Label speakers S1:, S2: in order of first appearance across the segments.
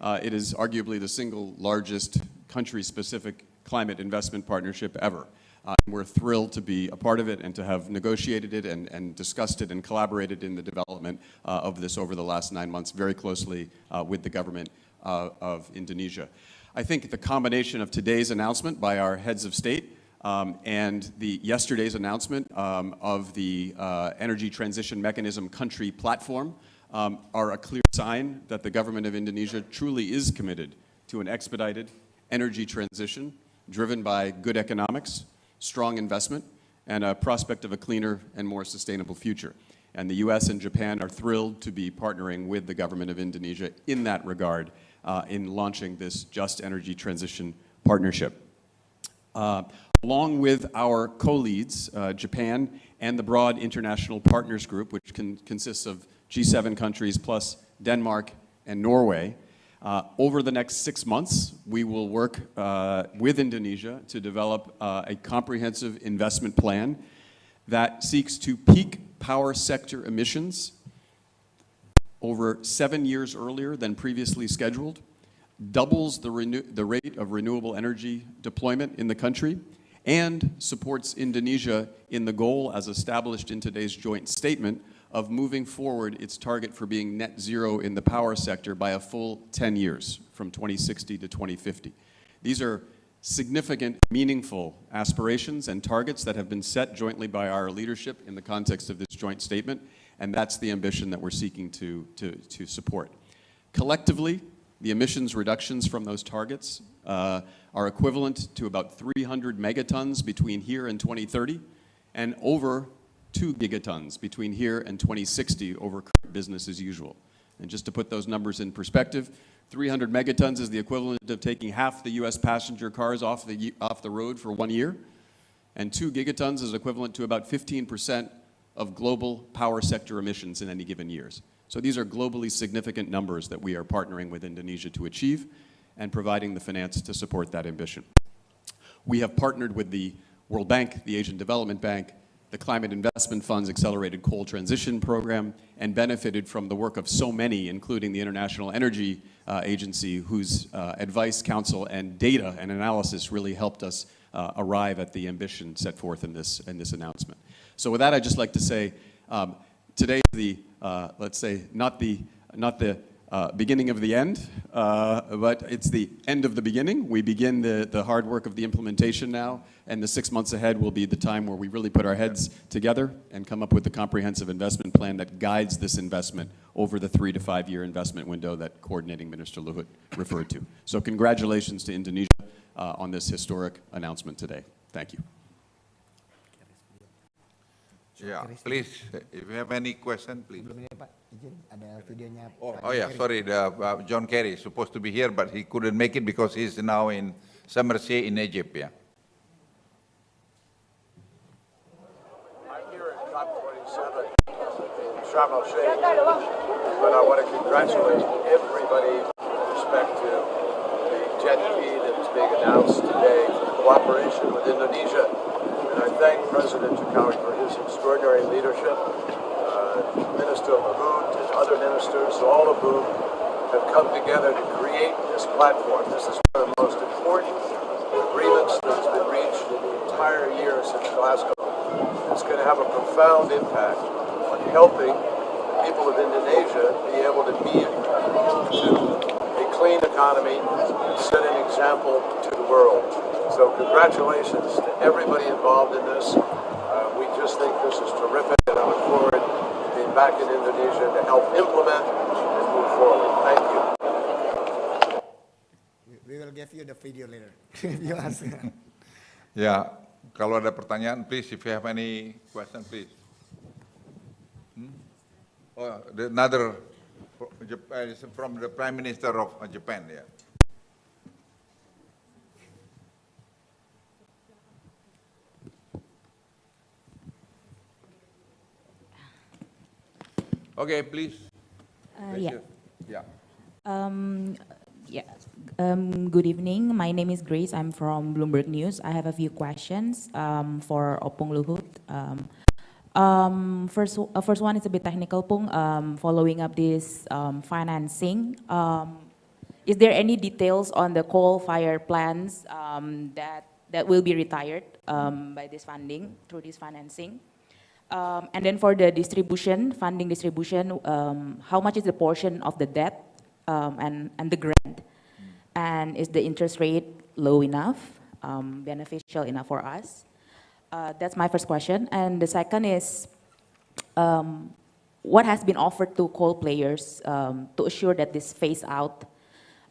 S1: It is arguably the single largest country-specific climate investment partnership ever. We're thrilled to be a part of it and to have negotiated it and discussed it and collaborated in the development of this over the last 9 months very closely with the government of Indonesia. I think the combination of today's announcement by our heads of state and yesterday's announcement of the Energy Transition Mechanism country platform are a clear sign that the government of Indonesia truly is committed to an expedited energy transition driven by good economics, strong investment, and a prospect of a cleaner and more sustainable future. And the US and Japan are thrilled to be partnering with the government of Indonesia in that regard in launching this Just Energy Transition Partnership. Along with our co-leads, Japan and the broad international partners group, which consists of G7 countries plus Denmark and Norway, over the next 6 months, we will work with Indonesia to develop a comprehensive investment plan that seeks to peak power sector emissions over 7 years earlier than previously scheduled, doubles the rate of renewable energy deployment in the country, and supports Indonesia in the goal, as established in today's joint statement, of moving forward its target for being net zero in the power sector by a full 10 years, from 2060 to 2050. These are significant, meaningful aspirations and targets that have been set jointly by our leadership in the context of this joint statement, and that's the ambition that we're seeking to support. Collectively, the emissions reductions from those targets are equivalent to about 300 megatons between here and 2030, and over 2 gigatons between here and 2060 over current business as usual. And just to put those numbers in perspective, 300 megatons is the equivalent of taking half the US passenger cars off the road for 1 year, and 2 gigatons is equivalent to about 15% of global power sector emissions in any given year. So these are globally significant numbers that we are partnering with Indonesia to achieve and providing the finance to support that ambition. We have partnered with the World Bank, the Asian Development Bank, the Climate Investment Fund's Accelerated Coal Transition Program, and benefited from the work of so many, including the International Energy Agency, whose advice, counsel, and data and analysis really helped us arrive at the ambition set forth in this announcement. So with that, I'd just like to say, today is let's say, not the beginning of the end, but it's the end of the beginning. We begin the hard work of the implementation now, and the 6 months ahead will be the time where we really put our heads together and come up with the comprehensive investment plan that guides this investment over the 3 to 5 year investment window that Coordinating Minister Luhut referred to. So congratulations to Indonesia on this historic announcement today. Thank you.
S2: Yeah, please, if you have any question, please. Oh yeah, sorry, John Kerry is supposed to be here, but he couldn't make it because he's now in Sharm el-Sheikh in Egypt, yeah.
S3: I'm here at COP27 in Sharm el-Sheikh, but I want to congratulate everybody with respect to the Jet P that is being announced today for cooperation with Indonesia. And I thank President Jokowi for his extraordinary leadership, Minister Luhut and other ministers, all of whom have come together to create this platform. This is one of the most important agreements that has been reached in the entire year since Glasgow. It's going to have a profound impact on helping the people of Indonesia be able to be to a clean economy and set an example to the world. So congratulations to everybody involved in this. We just think this is terrific, and I look forward to being back in Indonesia to help implement and move forward. Thank you.
S4: We will give you the video later. You ask.
S2: Ya, kalau ada pertanyaan, please, if you have any question, please. Oh, another from the Prime Minister of Japan, yeah. Okay, please.
S5: Yeah.
S2: Yeah.
S5: Good evening. My name is Grace. I'm from Bloomberg News. I have a few questions for Opung Luhut. First one is a bit technical, Pung. Following up this financing, is there any details on the coal-fired plants that will be retired by this funding, through this financing? And then for the distribution, funding distribution, how much is the portion of the debt and the grant? And is the interest rate low enough, beneficial enough for us? That's my first question. And the second is, what has been offered to coal players to assure that this phase out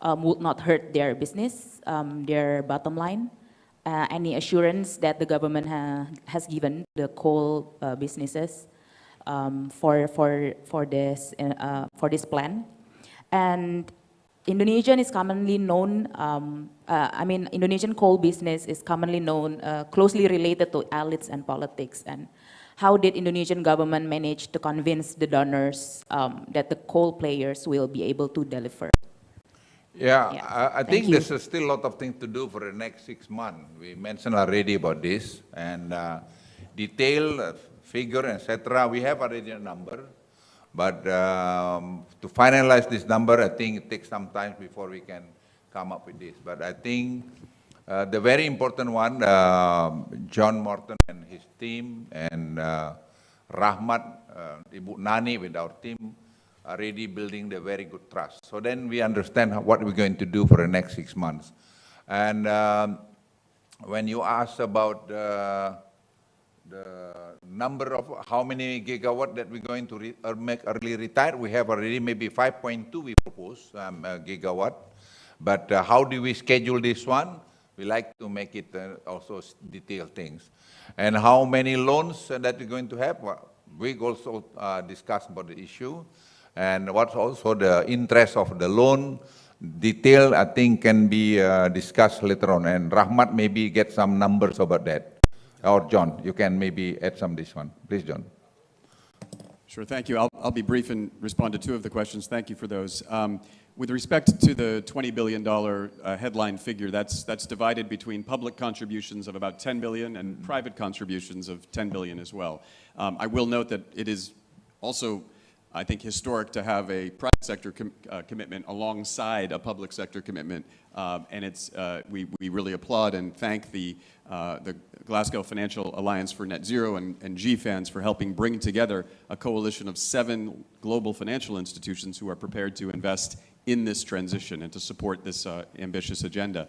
S5: would not hurt their business, their bottom line? Any assurance that the government has given the coal businesses for this plan? And Indonesian is commonly known, Indonesian coal business is commonly known, closely related to elites and politics. And how did Indonesian government manage to convince the donors that the coal players will be able to deliver?
S2: Yeah,
S5: Yeah.
S2: I
S5: Thank
S2: think
S5: you.
S2: there's still a lot of things to do for the next 6 months. We mentioned already about this, and detail, figure, etc. We have already a number, but to finalize this number, I think it takes some time before we can come up with this. But I think the very important one, John Morton and his team, and Rahmat, Ibu Nani with our team, already building the very good trust. So then we understand what we're going to do for the next 6 months. And when you ask about the number of how many gigawatt that we're going to make early retire, we have already maybe 5.2 we propose gigawatt. But how do we schedule this one? We like to make it also detailed things. And how many loans that we're going to have? Well, we also discussed about the issue. And what's also the interest of the loan, detail I think can be discussed later on. And Rahmat maybe get some numbers about that. Or John, you can maybe add some this one. Please, John.
S1: Sure, thank you. I'll be brief and respond to two of the questions. Thank you for those. With respect to the $20 billion headline figure, that's divided between public contributions of about 10 billion and private contributions of 10 billion as well. I will note that it is also, I think, historic to have a private sector commitment alongside a public sector commitment, and we really applaud and thank the Glasgow Financial Alliance for Net Zero and GFANZ for helping bring together a coalition of 7 global financial institutions who are prepared to invest in this transition and to support this ambitious agenda.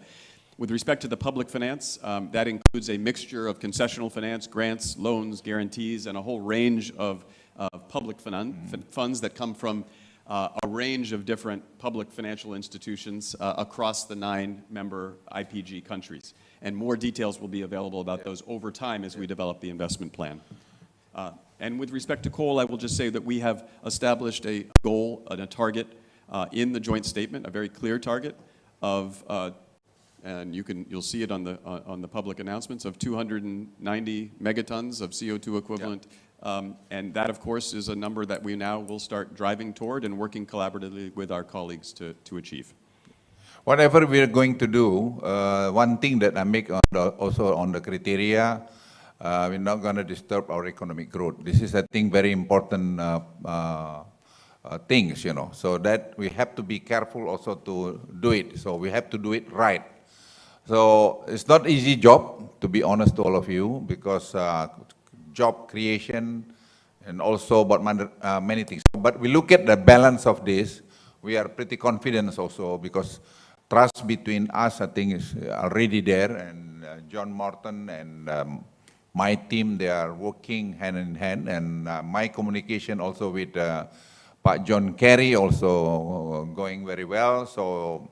S1: With respect to the public finance, that includes a mixture of concessional finance, grants, loans, guarantees, and a whole range of public funds that come from a range of different public financial institutions across the 9 member IPG countries. And more details will be available about those over time as we develop the investment plan. And with respect to coal, I will just say that we have established a goal and a target in the joint statement, a very clear target of, and you'll see it on the public announcements, of 290 megatons of CO2 equivalent. And that, of course, is a number that we now will start driving toward and working collaboratively with our colleagues to achieve.
S2: Whatever we are going to do, one thing that I make also on the criteria, we're not going to disturb our economic growth. This is, I think, very important things, you know, so that we have to be careful also to do it. So we have to do it right. So it's not easy job, to be honest to all of you, because job creation and also about many things. But we look at the balance of this, we are pretty confident also because trust between us, I think, is already there, and John Morton and my team, they are working hand in hand, and my communication also with Pak John Kerry also going very well. So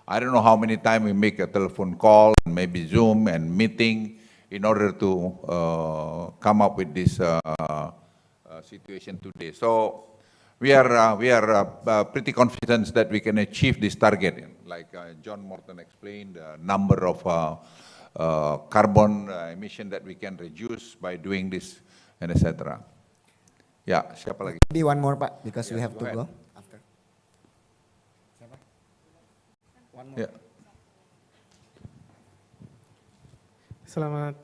S2: I don't know how many times we make a telephone call, and maybe Zoom and meeting in order to come up with this situation today. So we are pretty confident that we can achieve this target. Like John Morton explained, the number of carbon emission that we can reduce by doing this, and etc. Yeah, siapa lagi?
S4: Maybe one more, Pak, because we have to
S2: ahead.
S4: go after. Siapa? One more.
S2: Yeah.
S6: Selamat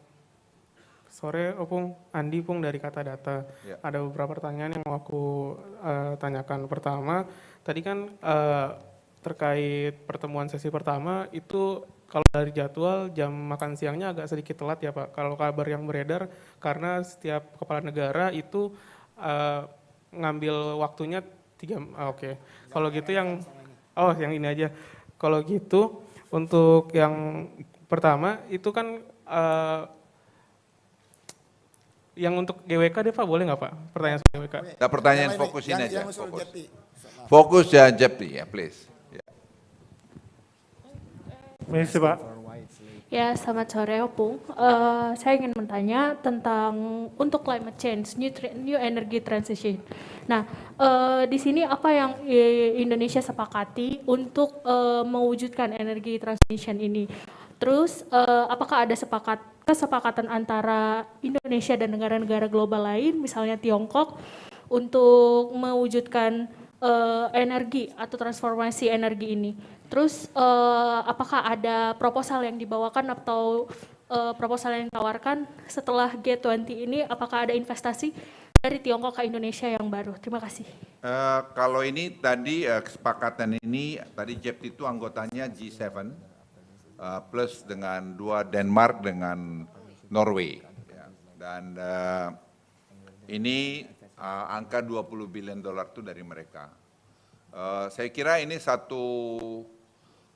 S6: sore, Opung. Andi Pung dari Kata Data.
S2: Ya.
S6: Ada beberapa pertanyaan yang mau aku tanyakan. Pertama, tadi kan terkait pertemuan sesi pertama itu kalau dari jadwal jam makan siangnya agak sedikit telat ya Pak. Kalau kabar yang beredar karena setiap kepala negara itu ngambil waktunya 3 oke. Kalau gitu yang yang ini aja. Kalau gitu untuk yang pertama itu kan yang untuk GWK deh Pak, boleh nggak Pak? Pertanyaan soal GWK.
S2: Nah, pertanyaan fokusin aja.
S4: Yang usul
S2: Fokus.
S4: Jepti.
S2: Fokus ya Jepti ya, please.
S6: Permisi Pak.
S7: Ya, selamat sore Opung. Saya ingin bertanya tentang untuk climate change, new energy transition. Nah, di sini apa yang Indonesia sepakati untuk mewujudkan energy transition ini? Terus, apakah ada kesepakatan antara Indonesia dan negara-negara global lain, misalnya Tiongkok, untuk mewujudkan energi atau transformasi energi ini? Terus apakah ada proposal yang dibawakan atau proposal yang ditawarkan setelah G20 ini, apakah ada investasi dari Tiongkok ke Indonesia yang baru? Terima kasih.
S2: Kalau ini tadi kesepakatan ini, tadi Jepti itu anggotanya G7, plus dengan 2 Denmark dengan Norway. Ya. Dan ini angka $20 billion itu dari mereka. Saya kira ini satu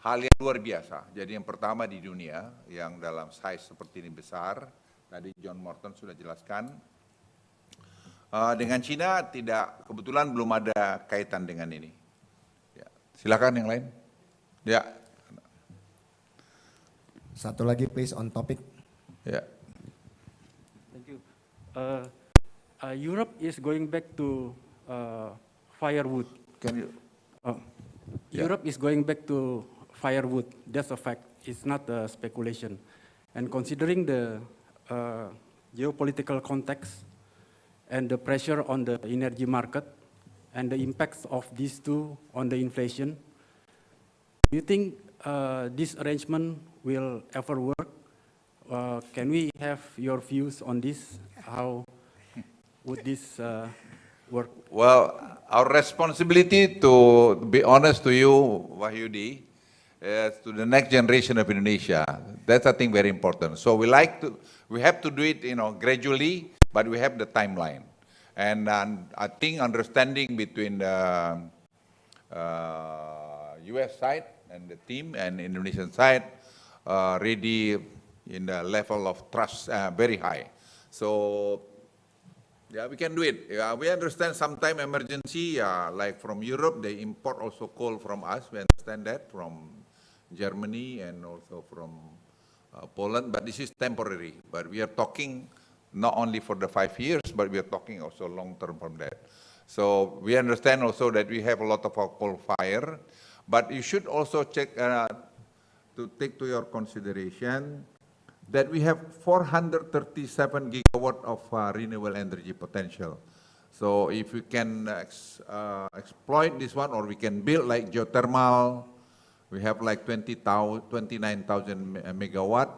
S2: hal yang luar biasa. Jadi yang pertama di dunia yang dalam size seperti ini besar, tadi John Morton sudah jelaskan. Dengan Cina kebetulan belum ada kaitan dengan ini. Ya. Silakan yang lain. Ya.
S4: Satu lagi please on topic.
S2: Ya.
S8: Thank you. Europe is going back to firewood.
S2: Can you? Yeah.
S8: Europe is going back to firewood. That's a fact. It's not a speculation. And considering the geopolitical context and the pressure on the energy market and the impacts of these two on the inflation, do you think this arrangement will ever work? Can we have your views on this? How would this work?
S2: Well, our responsibility, to be honest to you, Wahyudi, is to the next generation of Indonesia. That's, I think, very important. So we have to do it, gradually, but we have the timeline. And I think understanding between the US side and the team and Indonesian side really in the level of trust very high. So yeah, we can do it. Yeah, we understand sometime emergency, like from Europe, they import also coal from us. We understand that from Germany and also from Poland, but this is temporary. But we are talking not only for the 5 years, but we are talking also long term from that. So we understand also that we have a lot of our coal fire, but you should also check to take to your consideration that we have 437 gigawatt of renewable energy potential. So if we can exploit this one, or we can build like geothermal, we have like 29,000 megawatt,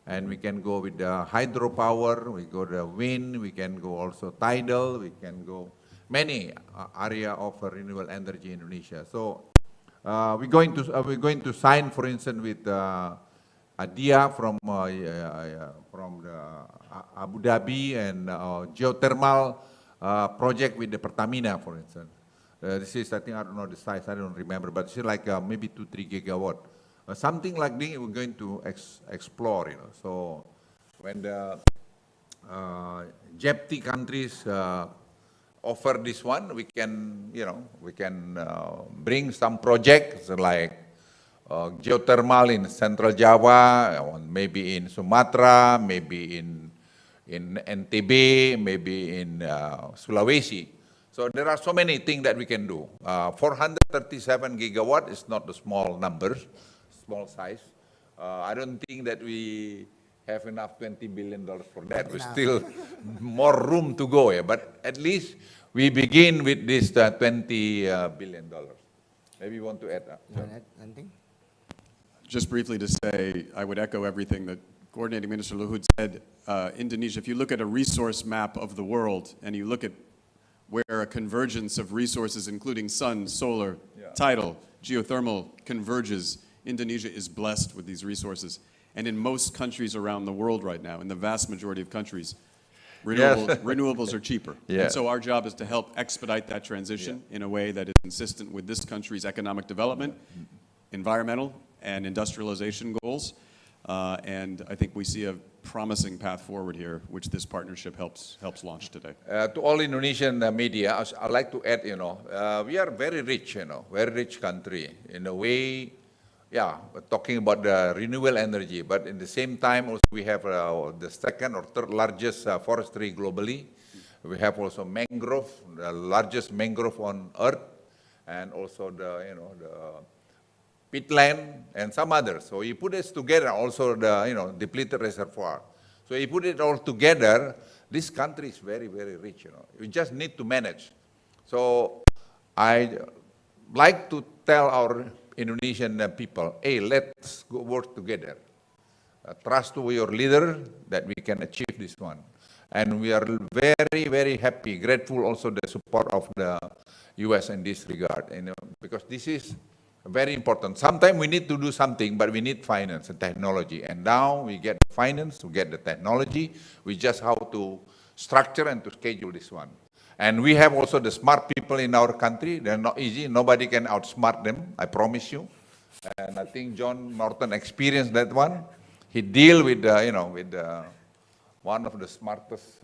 S2: and we can go with the hydropower, we go the wind, we can go also tidal, we can go many area of renewable energy in Indonesia. So we're going to sign, for instance, with Adia from the Abu Dhabi, and geothermal project with the Pertamina, for instance. This is, I think, I don't know the size, I don't remember, but it's like maybe 2-3 gigawatt. Something like this we're going to explore, So when the G20 countries offer this one, we can, bring some projects like geothermal in Central Java, or maybe in Sumatra, maybe in NTB, maybe in Sulawesi. So there are so many things that we can do. 437 gigawatt is not a small number, small size. I don't think that we have enough $20 billion for that. We still more room to go, but at least we begin with this $20 billion. Maybe you want to add?
S4: Anything?
S1: Just briefly to say, I would echo everything that Coordinating Minister Luhut said. Indonesia, if you look at a resource map of the world and you look at where a convergence of resources, including sun, solar, tidal, geothermal converges. Indonesia is blessed with these resources. And in most countries around the world right now, in the vast majority of countries, renewables are cheaper.
S2: Yeah.
S1: And so our job is to help expedite that transition in a way that is consistent with this country's economic development, environmental and industrialization goals. And I think we see a promising path forward here, which this partnership helps launch today.
S2: To all Indonesian media, I'd like to add, we are very rich, very rich country. In a way, yeah, we're talking about the renewable energy, but in the same time, also we have the second or third largest forestry globally. We have also mangrove, the largest mangrove on earth, and also the peatland and some others. So you put this together, also the depleted reservoir. So you put it all together, this country is very, very rich. You just need to manage. So I like to tell our Indonesian people, hey, let's go work together. Trust to your leader that we can achieve this one. And we are very, very happy, grateful also the support of the US in this regard, because this is very important. Sometimes we need to do something, but we need finance and technology. And now we get the finance, we get the technology, we just have to structure and to schedule this one. And we have also the smart people in our country. They're not easy. Nobody can outsmart them, I promise you. And I think John Norton experienced that one. He deal with, one of the smartest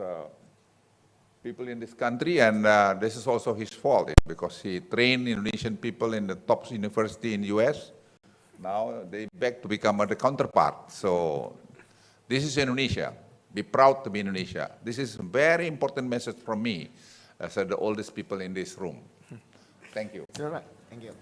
S2: people in this country, and this is also his fault because he trained Indonesian people in the top university in US. Now they beg to become the counterpart. So this is Indonesia. Be proud to be Indonesia. This is a very important message from me as the oldest people in this room. Thank you.
S4: Thank you.